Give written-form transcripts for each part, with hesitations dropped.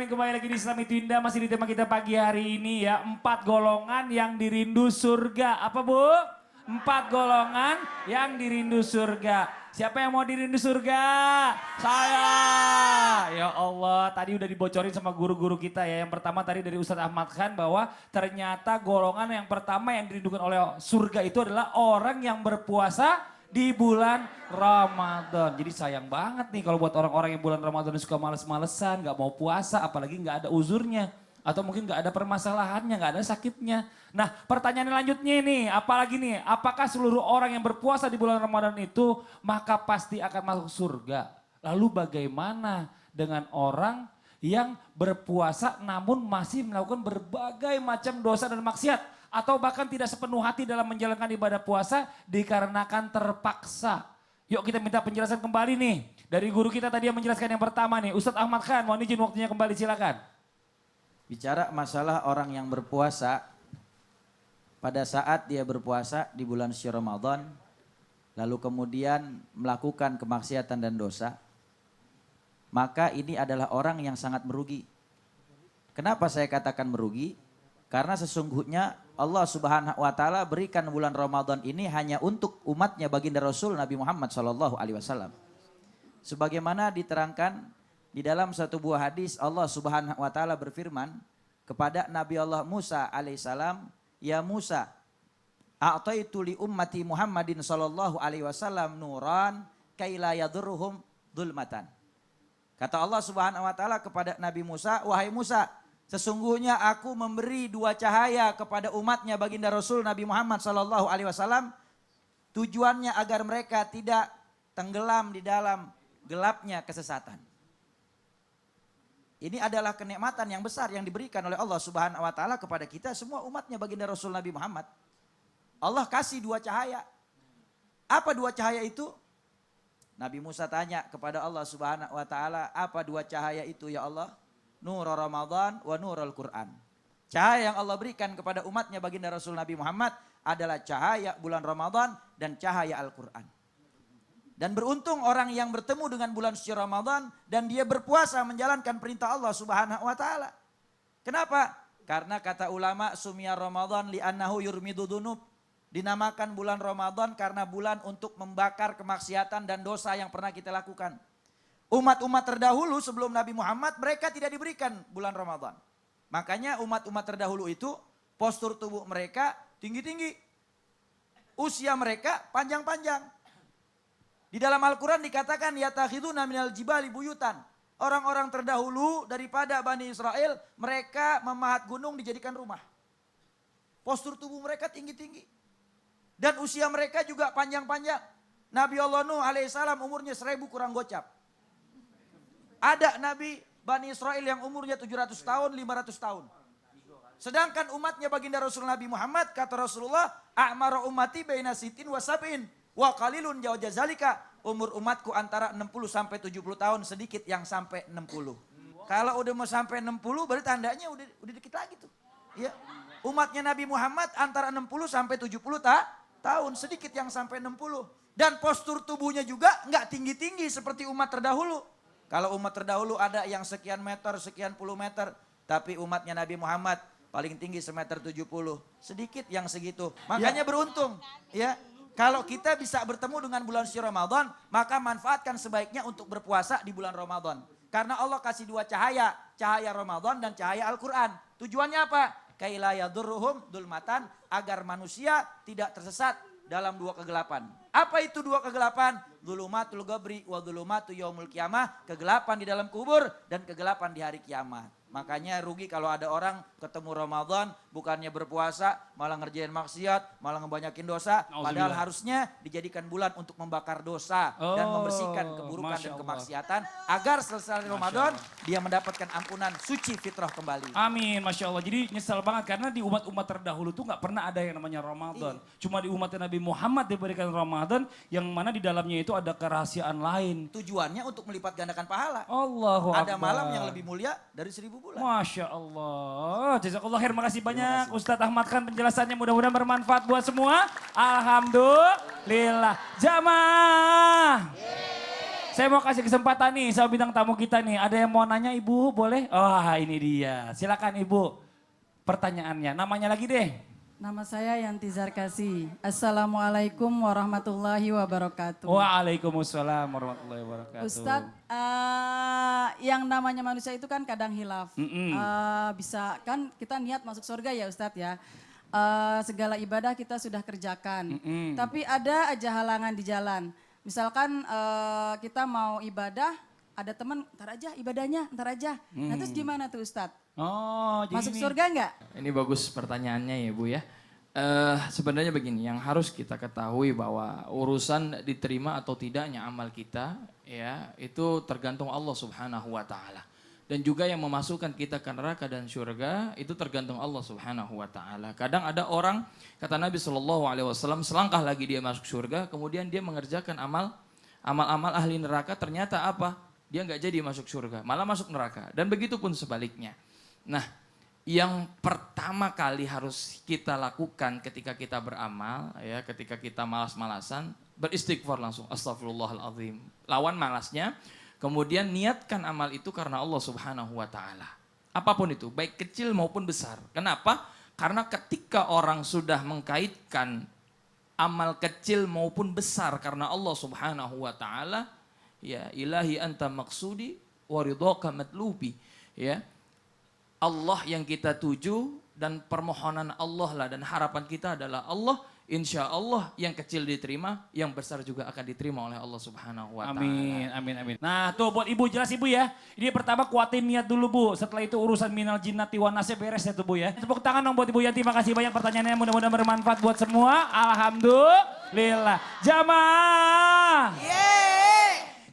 morning, kembali lagi di Islam Itu Indah. Masih di tema kita pagi hari ini ya. 4 golongan yang dirindu surga. Apa Bu? 4 golongan yang dirindu surga. Siapa yang mau dirindu surga? Saya. Ya Allah, tadi udah dibocorin sama guru-guru kita ya. Yang pertama tadi dari Ustadz Ahmad Khan bahwa ternyata golongan yang pertama yang dirindukan oleh surga itu adalah orang yang berpuasa di bulan Ramadan. Jadi sayang banget nih kalau buat orang-orang yang bulan Ramadan suka males-malesan, gak mau puasa, apalagi gak ada uzurnya. Atau mungkin gak ada permasalahannya, gak ada sakitnya. Nah pertanyaan lanjutnya nih, apalagi nih, apakah seluruh orang yang berpuasa di bulan Ramadan itu maka pasti akan masuk surga? Lalu bagaimana dengan orang yang berpuasa namun masih melakukan berbagai macam dosa dan maksiat? Atau bahkan tidak sepenuh hati dalam menjalankan ibadah puasa dikarenakan terpaksa. Yuk kita minta penjelasan kembali nih. Dari guru kita tadi yang menjelaskan yang pertama nih. Ustadz Ahmad Khan, mohon izin waktunya kembali silakan. Bicara masalah orang yang berpuasa, pada saat dia berpuasa di bulan suci Ramadan, lalu kemudian melakukan kemaksiatan dan dosa, maka ini adalah orang yang sangat merugi. Kenapa saya katakan merugi? Karena sesungguhnya Allah Subhanahu wa taala berikan bulan Ramadan ini hanya untuk umatnya baginda Rasul Nabi Muhammad SAW. Sebagaimana diterangkan di dalam satu buah hadis, Allah Subhanahu wa taala berfirman kepada Nabi Allah Musa alaihissalam, "Ya Musa, a'taitu li ummati Muhammadin sallallahu alaihi wasallam nuran kaila yadurruhum dzulmatan." Kata Allah Subhanahu wa taala kepada Nabi Musa, "Wahai Musa, sesungguhnya aku memberi 2 cahaya kepada umatnya baginda Rasul Nabi Muhammad sallallahu alaihi wasallam, tujuannya agar mereka tidak tenggelam di dalam gelapnya kesesatan." Ini adalah kenikmatan yang besar yang diberikan oleh Allah Subhanahu wa taala kepada kita semua umatnya baginda Rasul Nabi Muhammad. Allah kasih 2 cahaya. Apa 2 cahaya itu? Nabi Musa tanya kepada Allah Subhanahu wa taala, "Apa 2 cahaya itu ya Allah?" Nur Ramadan wa nurul Quran. Cahaya yang Allah berikan kepada umatnya baginda Rasul Nabi Muhammad adalah cahaya bulan Ramadan dan cahaya Al-Quran. Dan beruntung orang yang bertemu dengan bulan suci Ramadan dan dia berpuasa menjalankan perintah Allah Subhanahu wa taala. Kenapa? Karena kata ulama sumia Ramadan li'annahu yurmidu dunub. Dinamakan bulan Ramadan karena bulan untuk membakar kemaksiatan dan dosa yang pernah kita lakukan. Umat-umat terdahulu sebelum Nabi Muhammad mereka tidak diberikan bulan Ramadan. Makanya umat-umat terdahulu itu postur tubuh mereka tinggi-tinggi. Usia mereka panjang-panjang. Di dalam Al-Quran dikatakan yatakhiduna minal jibali buyutan. Orang-orang terdahulu daripada Bani Israel mereka memahat gunung dijadikan rumah. Postur tubuh mereka tinggi-tinggi. Dan usia mereka juga panjang-panjang. Nabi Allah Nuh alaihissalam umurnya 1000 kurang gocap. Ada Nabi Bani Israel yang umurnya 700 tahun, 500 tahun. Sedangkan umatnya baginda Rasul Nabi Muhammad, kata Rasulullah, "A'mara ummati baina sitin wa sab'in, wa qalilun jawza zalika." Umur umatku antara 60 sampai 70 tahun, sedikit yang sampai 60. Kalau udah mau sampai 60 berarti tandanya udah dikit lagi tuh. Ya. Umatnya Nabi Muhammad antara 60 sampai 70 tahun, sedikit yang sampai 60. Dan postur tubuhnya juga enggak tinggi-tinggi seperti umat terdahulu. Kalau umat terdahulu ada yang sekian meter, sekian puluh meter. Tapi umatnya Nabi Muhammad paling tinggi 1,70 m. Sedikit yang segitu. Makanya beruntung. Ya, kalau kita bisa bertemu dengan bulan suci Ramadan, maka manfaatkan sebaiknya untuk berpuasa di bulan Ramadan. Karena Allah kasih 2 cahaya. Cahaya Ramadan dan cahaya Al-Quran. Tujuannya apa? Kaila yadurruhum dzulmatan, agar manusia tidak tersesat dalam 2 kegelapan. Apa itu 2 kegelapan? Dzulumatul gabri wa dzulumatu yaumul qiyamah, kegelapan di dalam kubur dan kegelapan di hari kiamat. Makanya rugi kalau ada orang ketemu Ramadan bukannya berpuasa malah ngerjain maksiat, malah ngebanyakin dosa. Padahal harusnya dijadikan bulan untuk membakar dosa dan membersihkan keburukan dan kemaksiatan. Agar selesai Ramadan dia mendapatkan ampunan suci fitrah kembali. Amin, Masya Allah. Jadi nyesal banget karena di umat-umat terdahulu tuh gak pernah ada yang namanya Ramadan. Cuma di umat Nabi Muhammad diberikan Ramadan yang mana di dalamnya itu ada kerahasiaan lain. Tujuannya untuk melipat gandakan pahala. Allahu Ada Akbar. malam yang lebih mulia dari 1000 bulan. Masya Allah. Jazakallah khair. Makasih banyak Ustadz Ahmad Khan penjelasannya. Mudah-mudahan bermanfaat buat semua. Alhamdulillah. Jamaah. Saya mau kasih kesempatan nih sama bintang tamu kita nih. Ada yang mau nanya Ibu, boleh? Oh ini dia. Silakan Ibu. Pertanyaannya, namanya lagi deh. Nama saya Yanti Zarkasi. Assalamualaikum warahmatullahi wabarakatuh. Waalaikumsalam warahmatullahi wabarakatuh. Ustadz, yang namanya manusia itu kan kadang hilaf. Bisa kan kita niat masuk surga ya Ustadz ya. Segala ibadah kita sudah kerjakan. Tapi ada aja halangan di jalan. Misalkan kita mau ibadah, ada teman, ntar aja ibadahnya, ntar aja. Nah terus gimana tuh Ustadz? Oh, jadi Masuk ini- surga enggak? Ini bagus pertanyaannya ya Bu ya. Sebenarnya begini, yang harus kita ketahui bahwa urusan diterima atau tidaknya amal kita ya itu tergantung Allah Subhanahu wa taala. Dan juga yang memasukkan kita ke neraka dan surga itu tergantung Allah Subhanahu wa taala. Kadang ada orang kata Nabi Shallallahu alaihi wasallam selangkah lagi dia masuk surga, kemudian dia mengerjakan amal-amal ahli neraka, ternyata apa? Dia nggak jadi masuk surga, malah masuk neraka. Dan begitu pun sebaliknya. Nah, yang pertama kali harus kita lakukan ketika kita beramal, ya, ketika kita malas-malasan, beristighfar langsung, astagfirullahaladzim. Lawan malasnya, kemudian niatkan amal itu karena Allah Subhanahu wa taala. Apapun itu, baik kecil maupun besar. Kenapa? Karena ketika orang sudah mengkaitkan amal kecil maupun besar karena Allah Subhanahu wa taala, ya, ilahi anta maksudi wa ridhaka matlubi, ya. Allah yang kita tuju dan permohonan Allah lah dan harapan kita adalah Allah, insya Allah yang kecil diterima, yang besar juga akan diterima oleh Allah Subhanahu wa taala. Amin, amin, amin. Nah tuh buat Ibu, jelas Ibu ya. Ini pertama kuatin niat dulu Bu. Setelah itu urusan minal jinnati wan nasnya beres ya tuh Bu ya. Tepuk tangan dong buat Ibu Yanti. Terima kasih banyak pertanyaannya. Mudah-mudahan bermanfaat buat semua. Alhamdulillah. Jamaah.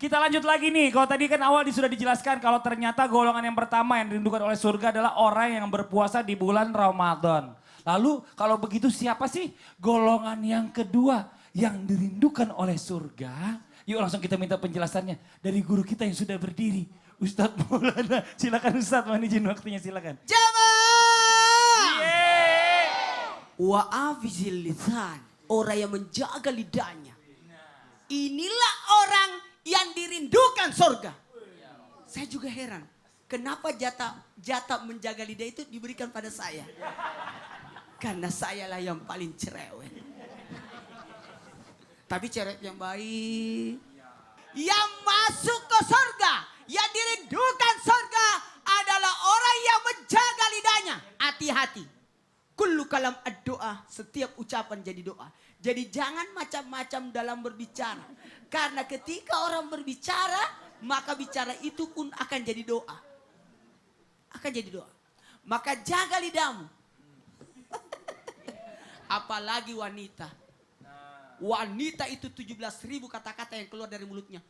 Kita lanjut lagi nih. Kalau tadi kan awal sudah dijelaskan kalau ternyata golongan yang pertama yang dirindukan oleh surga adalah orang yang berpuasa di bulan Ramadan. Lalu kalau begitu siapa sih golongan yang kedua yang dirindukan oleh surga? Yuk langsung kita minta penjelasannya dari guru kita yang sudah berdiri. Ustadz Maulana. Silakan Ustadz, mohon izin waktunya silakan. Jamaah. Yeay. Wa afizil lisan, orang yang menjaga lidahnya. Inilah orang yang dirindukan surga. Saya juga heran, kenapa jatah menjaga lidah itu diberikan pada saya? Karena sayalah yang paling cerewet. Tapi cerewet yang baik. Yang masuk ke surga, yang dirindukan surga adalah orang yang menjaga lidahnya. Hati-hati. Kullu kalam ad-doa, setiap ucapan jadi doa. Jadi jangan macam-macam dalam berbicara. Karena ketika orang berbicara, maka bicara itu pun akan jadi doa. Akan jadi doa. Maka jaga lidahmu. Apalagi wanita. Wanita itu 17.000 kata-kata yang keluar dari mulutnya.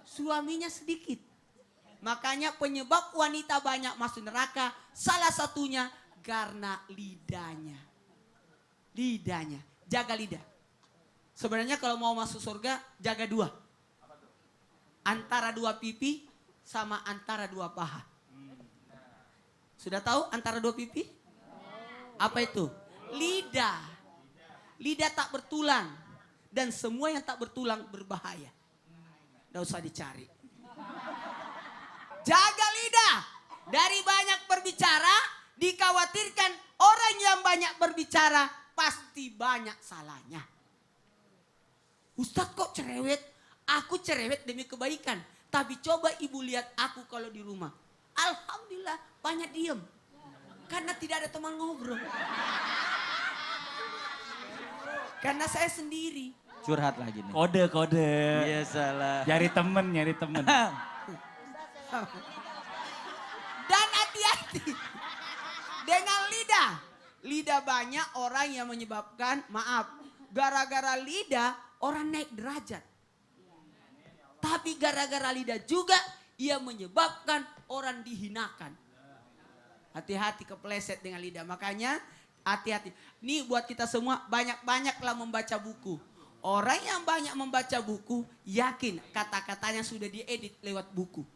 Suaminya sedikit. Makanya penyebab wanita banyak masuk neraka salah satunya karena lidahnya. Lidahnya, jaga lidah. Sebenarnya kalau mau masuk surga jaga dua. Antara dua pipi sama antara dua paha. Sudah tahu antara dua pipi? Apa itu? Lidah. Lidah tak bertulang. Dan semua yang tak bertulang berbahaya. Tidak usah dicari. Jaga lidah. Dari banyak berbicara, dikhawatirkan orang yang banyak berbicara pasti banyak salahnya. Ustadz kok cerewet? Aku cerewet demi kebaikan. Tapi coba ibu lihat aku kalau di rumah. Alhamdulillah banyak diem. Karena tidak ada teman ngobrol. Karena saya sendiri. Curhat lagi nih. Kode. Iya salah. Nyari temen. Dan hati-hati dengan lidah. Lidah banyak orang yang menyebabkan, maaf, gara-gara lidah orang naik derajat. Tapi gara-gara lidah juga ia menyebabkan orang dihinakan. Hati-hati kepleset dengan lidah. Makanya hati-hati. Nih buat kita semua banyak-banyaklah membaca buku. Orang yang banyak membaca buku yakin kata-katanya sudah diedit lewat buku.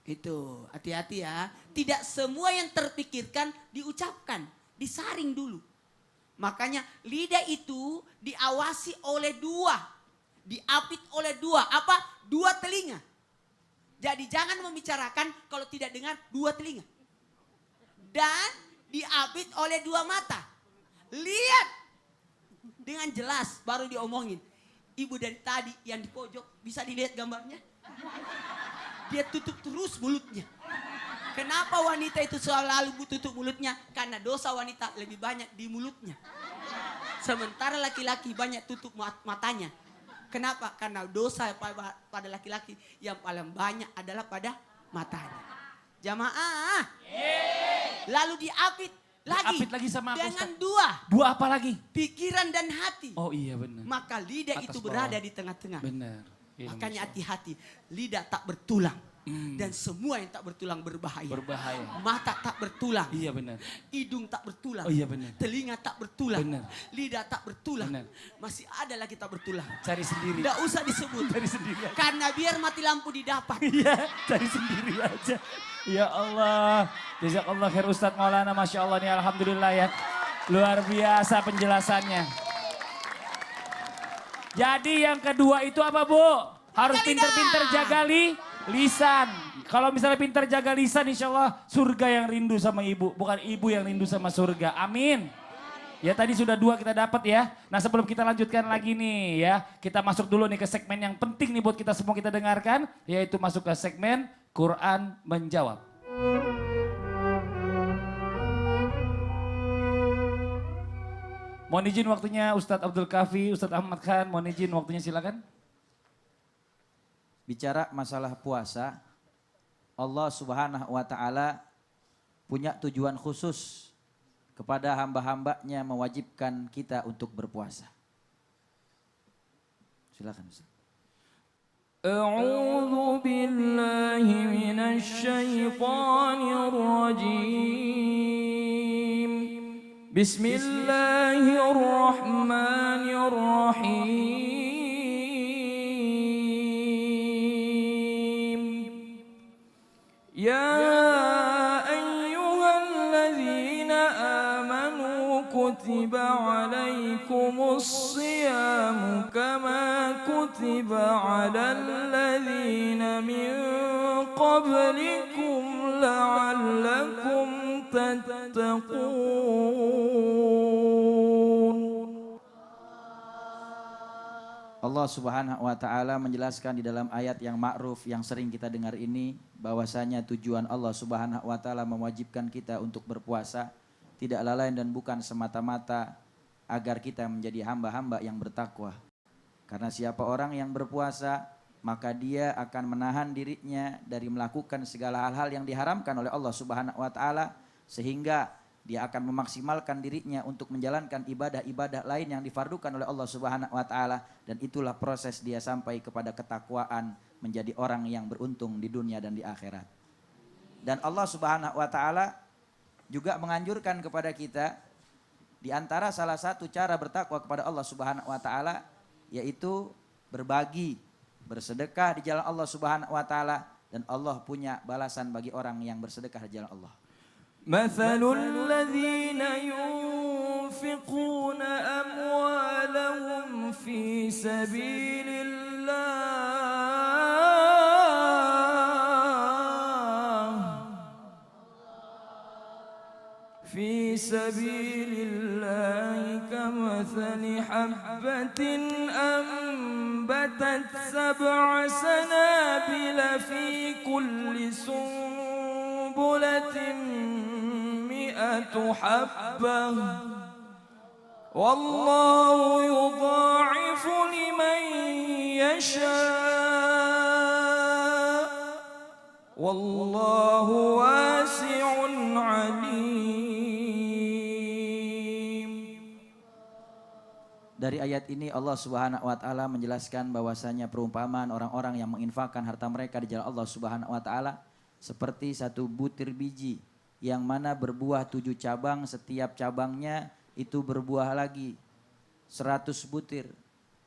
Itu hati-hati ya. Tidak semua yang terpikirkan diucapkan. Disaring dulu. Makanya lidah itu diawasi oleh dua. Diapit oleh dua. Apa? Dua telinga. Jadi jangan membicarakan kalau tidak dengar dua telinga. Dan diapit oleh dua mata. Lihat dengan jelas baru diomongin. Ibu dari tadi yang di pojok bisa dilihat gambarnya? Dia tutup terus mulutnya. Kenapa wanita itu selalu tutup mulutnya? Karena dosa wanita lebih banyak di mulutnya. Sementara laki-laki banyak tutup matanya. Kenapa? Karena dosa pada laki-laki yang paling banyak adalah pada matanya. Jamaah. Lalu diapit lagi. Diapit lagi sama apa, dengan Ustaz? dua. Dua apa lagi? Pikiran dan hati. Oh iya benar. Maka lidah Atas itu bawah. berada di tengah-tengah. Benar. Iya, Makanya Masya Allah. hati-hati. Lidah tak bertulang. Dan semua yang tak bertulang berbahaya. Berbahaya. Mata tak bertulang. Iya benar. Hidung tak bertulang. Oh iya benar. Telinga tak bertulang. Benar. Lidah tak bertulang. Benar. Masih ada lagi tak bertulang. Cari sendiri. Tidak usah disebut. Cari sendiri aja. Karena biar mati lampu didapat. Iya, cari sendiri aja. Ya Allah. Jazakallah khair Ustadz Maulana. Masya Allah nih alhamdulillah ya. Luar biasa penjelasannya. Jadi yang kedua itu apa Bu? Harus Jaga pinter-pinter lidah. jaga lisan. Kalau misalnya pinter jaga lisan insya Allah surga yang rindu sama ibu. Bukan ibu yang rindu sama surga. Amin. Ya tadi sudah dua kita dapat ya. Nah sebelum kita lanjutkan lagi nih ya. Kita masuk dulu nih ke segmen yang penting nih buat kita semua kita dengarkan. Yaitu masuk ke segmen Quran Menjawab. Mohon izin waktunya Ustadz Abdul Kafi, Ustadz Ahmad Khan. Mohon izin waktunya silakan. Bicara masalah puasa, Allah Subhanahu wa taala punya tujuan khusus kepada hamba-hambanya mewajibkan kita untuk berpuasa. Silakan Ustaz. أعوذ بالله من الشيطان الرجيم بسم الله الرحمن الرحيم يا أيها الذين آمنوا كتب عليكم الصيام كما كتب على الذين من قبلكم لعلكم تتقون. Allah Subhanahu wa taala menjelaskan di dalam ayat yang ma'ruf yang sering kita dengar ini bahwasanya tujuan Allah Subhanahu wa taala mewajibkan kita untuk berpuasa tidaklah lain dan bukan semata-mata agar kita menjadi hamba-hamba yang bertakwa. Karena siapa orang yang berpuasa maka dia akan menahan dirinya dari melakukan segala hal-hal yang diharamkan oleh Allah Subhanahu wa taala sehingga dia akan memaksimalkan dirinya untuk menjalankan ibadah-ibadah lain yang difardukan oleh Allah Subhanahu wa taala dan itulah proses dia sampai kepada ketakwaan menjadi orang yang beruntung di dunia dan di akhirat. Dan Allah Subhanahu wa taala juga menganjurkan kepada kita di antara salah satu cara bertakwa kepada Allah Subhanahu wa taala yaitu berbagi, bersedekah di jalan Allah Subhanahu wa taala dan Allah punya balasan bagi orang yang bersedekah di jalan Allah. مثل الذين ينفقون أموالهم في سبيل الله كمثل حبة أنبتت 7 سنابل في كل سنبلة 100 حبة والله يضاعف لمن يشاء والله واسع عليم. Dari ayat ini Allah Subhanahu wa taala menjelaskan bahwasanya perumpamaan orang-orang yang menginfakkan harta mereka di jalan Allah Subhanahu wa taala seperti satu butir biji yang mana berbuah 7 cabang, setiap cabangnya itu berbuah lagi 100 butir.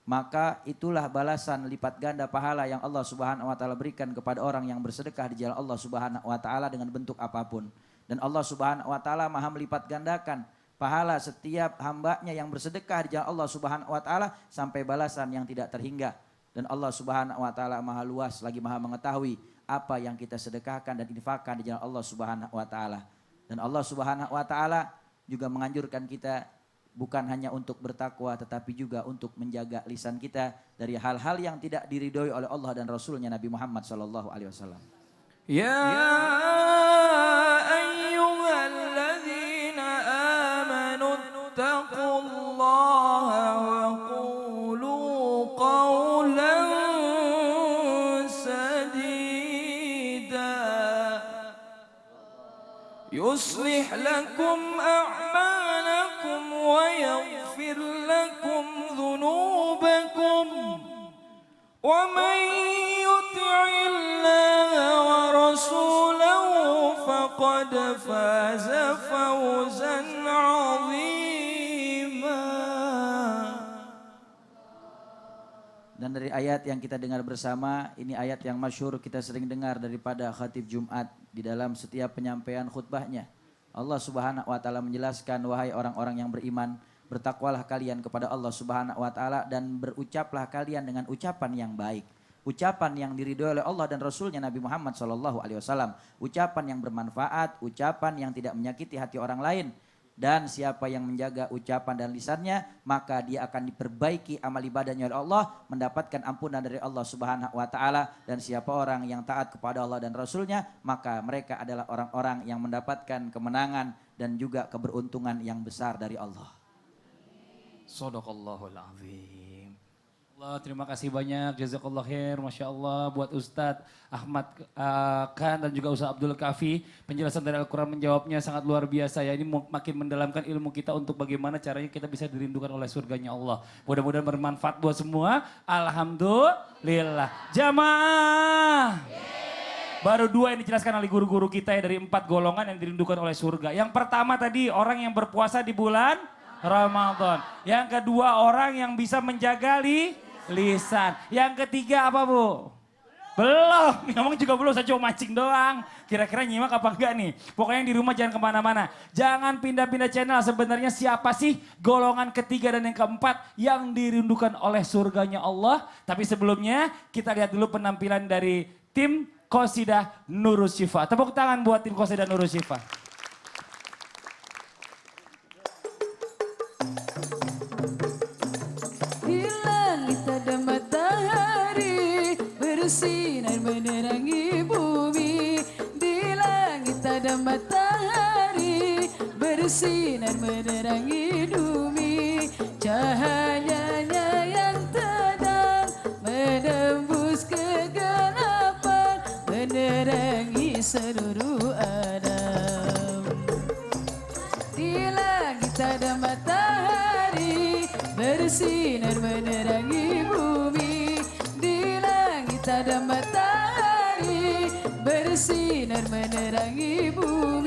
Maka itulah balasan lipat ganda pahala yang Allah Subhanahu wa taala berikan kepada orang yang bersedekah di jalan Allah Subhanahu wa taala dengan bentuk apapun. Dan Allah Subhanahu wa taala Maha melipat gandakan pahala setiap hambanya yang bersedekah di jalan Allah Subhanahu wa taala sampai balasan yang tidak terhingga. Dan Allah Subhanahu wa taala Maha luas lagi Maha mengetahui apa yang kita sedekahkan dan infakkan di jalan Allah Subhanahu wa taala. Dan Allah Subhanahu wa taala juga menganjurkan kita bukan hanya untuk bertakwa tetapi juga untuk menjaga lisan kita dari hal-hal yang tidak diridhoi oleh Allah dan Rasulnya Nabi Muhammad sallallahu alaihi wasallam. Ya ayyuhalladzina amanu taqullaha wa qulu qawlan sadida yuslih lakum a'malakum wa yaghfir lakum dhunubakum wa man yuti'illaha wa rasulahu faqad faza fawzan 'azima. Dan dari ayat yang kita dengar bersama, ini ayat yang masyhur kita sering dengar daripada khatib Jumat di dalam setiap penyampaian khutbahnya. Allah Subhanahu wa taala menjelaskan, wahai orang-orang yang beriman, bertakwalah kalian kepada Allah Subhanahu wa taala dan berucaplah kalian dengan ucapan yang baik. Ucapan yang diridhoi oleh Allah dan Rasulnya Nabi Muhammad SAW. Ucapan yang bermanfaat, ucapan yang tidak menyakiti hati orang lain. Dan siapa yang menjaga ucapan dan lisannya, maka dia akan diperbaiki amal ibadahnya oleh Allah, mendapatkan ampunan dari Allah Subhanahu wa taala. Dan siapa orang yang taat kepada Allah dan Rasulnya, maka mereka adalah orang-orang yang mendapatkan kemenangan dan juga keberuntungan yang besar dari Allah. Shadaqallahul azim. Allah, terima kasih banyak, jazakallah khair, Masya Allah buat Ustadz Ahmad Khan dan juga Ustadz Abdul Kafi. Penjelasan dari Al-Quran menjawabnya sangat luar biasa ya, ini makin mendalamkan ilmu kita untuk bagaimana caranya kita bisa dirindukan oleh surganya Allah. Mudah-mudahan bermanfaat buat semua, alhamdulillah. Jamaah, baru 2 yang dijelaskan oleh guru-guru kita ya dari 4 golongan yang dirindukan oleh surga. Yang pertama tadi orang yang berpuasa di bulan Ramadan. Yang kedua orang yang bisa menjaga lisan. Yang ketiga apa Bu? Belum, ngomong juga belum, saya cuma mancing doang. Kira-kira nyimak apa enggak nih? Pokoknya di rumah jangan kemana-mana. Jangan pindah-pindah channel, sebenarnya siapa sih golongan ketiga dan yang keempat yang dirindukan oleh surganya Allah. Tapi sebelumnya kita lihat dulu penampilan dari tim Qasidah Nurus Syifa. Tepuk tangan buat tim Qasidah Nurus Syifa. Ada matahari bersinar menerangi bumi. Di langit ada matahari bersinar menerangi bumi. Cahayanya yang tenang menembus kegelapan, menerangi seluruh alam. Di langit ada matahari bersinar menerangi bumi. Di langit ada matahari bersinar menerangi bumi.